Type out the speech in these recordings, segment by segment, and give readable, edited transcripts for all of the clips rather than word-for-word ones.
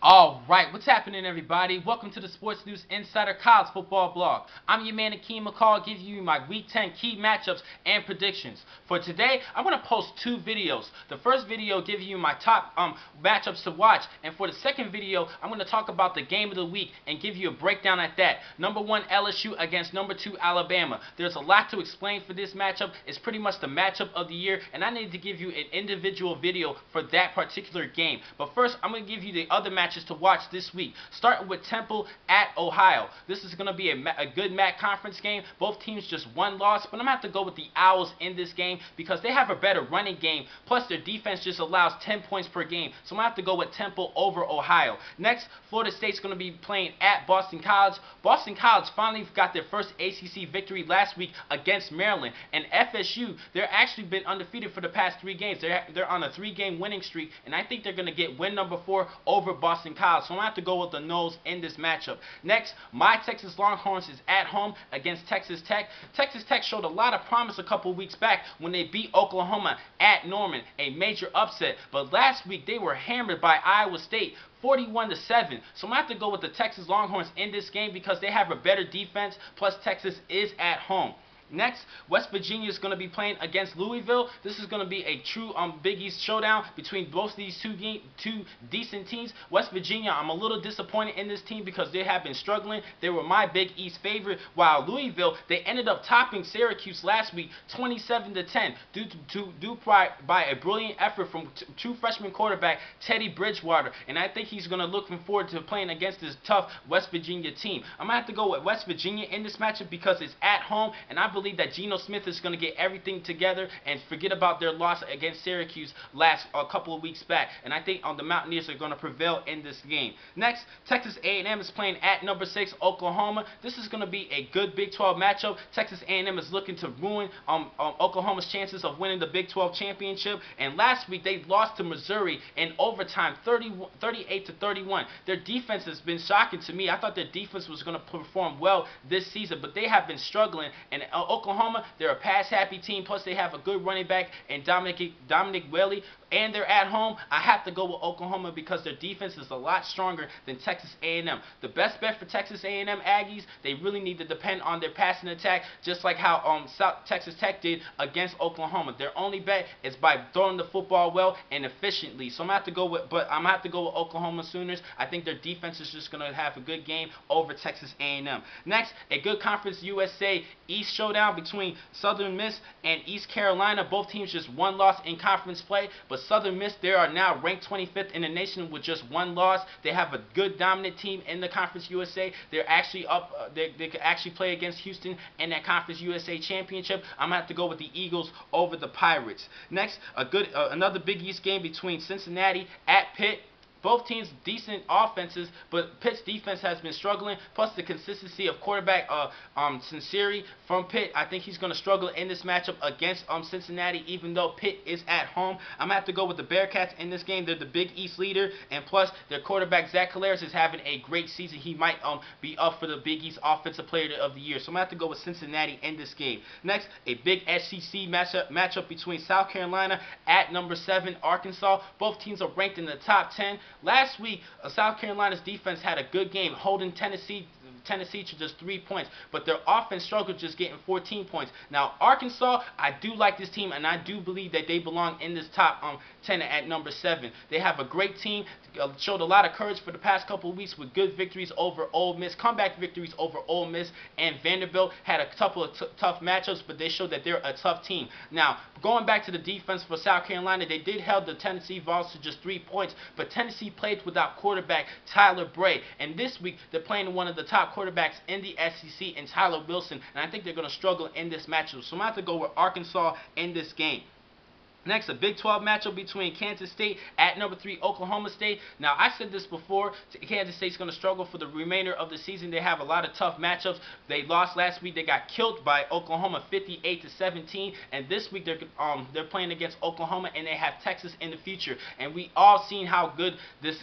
Alright, what's happening everybody? Welcome to the Sports News Insider College Football Blog. I'm your man Akeem McCall, giving you my Week 10 key matchups and predictions. For today, I'm going to post two videos. The first video giving you my top matchups to watch, and for the second video, I'm going to talk about the game of the week and give you a breakdown at that. Number 1 LSU against number 2 Alabama. There's a lot to explain for this matchup. It's pretty much the matchup of the year, and I need to give you an individual video for that particular game. But first, I'm going to give you the other matchups to watch this week, starting with Temple at Ohio. This is going to be a good MAC conference game. Both teams just one loss, but I'm going to have to go with the Owls in this game because they have a better running game, plus their defense just allows 10 points per game, so I'm going to have to go with Temple over Ohio. Next, Florida State's going to be playing at Boston College. Boston College finally got their first ACC victory last week against Maryland, and FSU, they've actually been undefeated for the past 3 games. They're on a 3-game winning streak, and I think they're going to get win number 4 over Boston College, so I'm going to have to go with the nose in this matchup. Next, my Texas Longhorns is at home against Texas Tech. Texas Tech showed a lot of promise a couple weeks back when they beat Oklahoma at Norman, a major upset, but last week they were hammered by Iowa State 41-7. So I'm going to have to go with the Texas Longhorns in this game because they have a better defense, plus Texas is at home. Next, West Virginia is going to be playing against Louisville. This is going to be a true Big East showdown between both these two decent teams. West Virginia, I'm a little disappointed in this team because they have been struggling. They were my Big East favorite, while Louisville, they ended up topping Syracuse last week 27-10 due by a brilliant effort from true freshman quarterback Teddy Bridgewater, and I think he's going to look forward to playing against this tough West Virginia team. I'm going to have to go with West Virginia in this matchup because it's at home, and I believe that Geno Smith is going to get everything together and forget about their loss against Syracuse a couple of weeks back, and I think the Mountaineers are going to prevail in this game. Next, Texas A&M is playing at number 6 Oklahoma. This is going to be a good Big 12 matchup. Texas A&M is looking to ruin Oklahoma's chances of winning the Big 12 championship, and last week they lost to Missouri in overtime 38-31. Their defense has been shocking to me. I thought their defense was going to perform well this season, but they have been struggling, and Oklahoma, they're a pass-happy team, plus they have a good running back in Dominic Whaley, and they're at home. I have to go with Oklahoma because their defense is a lot stronger than Texas A&M. The best bet for Texas A&M Aggies, they really need to depend on their passing attack, just like how Texas Tech did against Oklahoma. Their only bet is by throwing the football well and efficiently. So I'm gonna have to go with, Oklahoma Sooners. I think their defense is just gonna have a good game over Texas A&M. Next, a good Conference USA East showdown between Southern Miss and East Carolina. Both teams just one loss in conference play, but Southern Miss, they are now ranked 25th in the nation with just one loss. They have a good dominant team in the Conference USA. They're actually up. They could actually play against Houston in that Conference USA championship. I'm gonna have to go with the Eagles over the Pirates. Next, another Big East game between Cincinnati at Pitt. Both teams decent offenses, but Pitt's defense has been struggling, plus the consistency of quarterback Sinceri from Pitt. I think he's going to struggle in this matchup against Cincinnati, even though Pitt is at home. I'm going to have to go with the Bearcats in this game. They're the Big East leader, and plus their quarterback Zach Collaros is having a great season. He might be up for the Big East Offensive Player of the Year. So I'm going to have to go with Cincinnati in this game. Next, a big SEC matchup between South Carolina at number 7 Arkansas. Both teams are ranked in the top 10. Last week, South Carolina's defense had a good game, holding Tennessee to just 3 points, but their offense struggled just getting 14 points. Now, Arkansas, I do like this team, and I do believe that they belong in this top 10 at number 7. They have a great team, showed a lot of courage for the past couple of weeks with good victories over Ole Miss, comeback victories over Ole Miss, and Vanderbilt had a couple of tough matchups, but they showed that they're a tough team. Now, going back to the defense for South Carolina, they did held the Tennessee Vols to just 3 points, but Tennessee played without quarterback Tyler Bray, and this week they're playing one of the top quarterbacks in the SEC in Tyler Wilson, and I think they're going to struggle in this matchup. So I'm going to have to go with Arkansas in this game. Next, a Big 12 matchup between Kansas State at number 3 Oklahoma State. Now, I said this before, Kansas State's going to struggle for the remainder of the season. They have a lot of tough matchups. They lost last week. They got killed by Oklahoma 58-17, and this week they're playing against Oklahoma, and they have Texas in the future. And we all seen how good this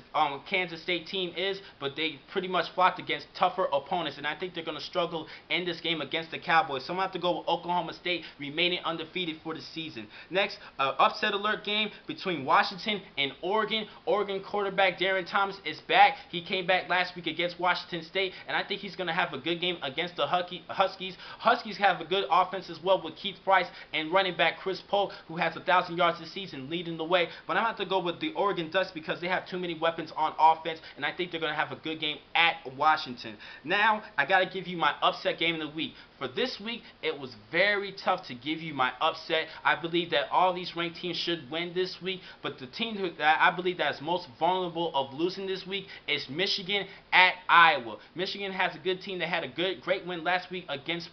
Kansas State team is, but they pretty much fought against tougher opponents, and I think they're going to struggle in this game against the Cowboys. So I'm going to have to go with Oklahoma State remaining undefeated for the season. Next, upset alert game between Washington and Oregon. Oregon quarterback Darren Thomas is back. He came back last week against Washington State, and I think he's going to have a good game against the Huskies. Huskies have a good offense as well with Keith Price and running back Chris Polk, who has 1,000 yards this season, leading the way. But I'm going to have to go with the Oregon Ducks because they have too many weapons on offense, and I think they're going to have a good game at Washington. Now, I got to give you my upset game of the week. For this week, it was very tough to give you my upset. I believe that all these ranked teams should win this week, but the team that I believe that is most vulnerable of losing this week is Michigan at Iowa. Michigan has a good team. They had a great win last week against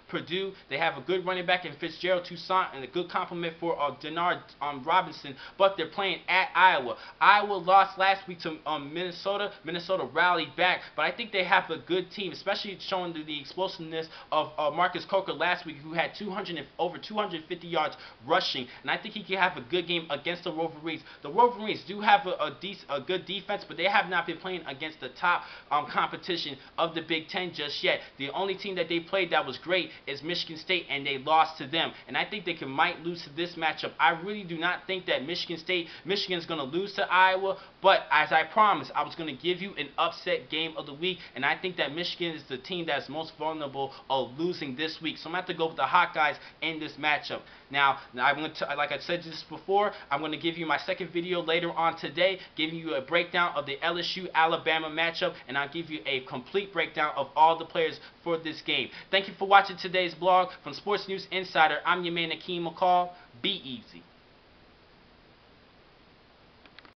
Purdue. They have a good running back in Fitzgerald Toussaint and a good compliment for Denard Robinson, but they're playing at Iowa. Iowa lost last week to Minnesota. Minnesota rallied back, but I think they have a good team, especially showing the explosiveness of Marcus Coker last week, who had over 250 yards rushing, and I think he can have a good game against the Wolverines. The Wolverines do have a good defense, but they have not been playing against the top competition of the Big Ten just yet. The only team that they played that was great is Michigan State, and they lost to them, and I think they might lose to this matchup. I really do not think that Michigan's going to lose to Iowa, but as I promised, I was going to give you an upset game of the week, and I think that Michigan is the team that's most vulnerable of losing this week. So I'm going to have to go with the Hawkeyes in this matchup. Now I'm going to, like I said just before, I'm going to give you my second video later on today, giving you a breakdown of the LSU-Alabama matchup, and I'll give you a complete breakdown of all the players for this game. Thank you for watching today's blog. From Sports News Insider, I'm your man, Akeem McCall. Be easy.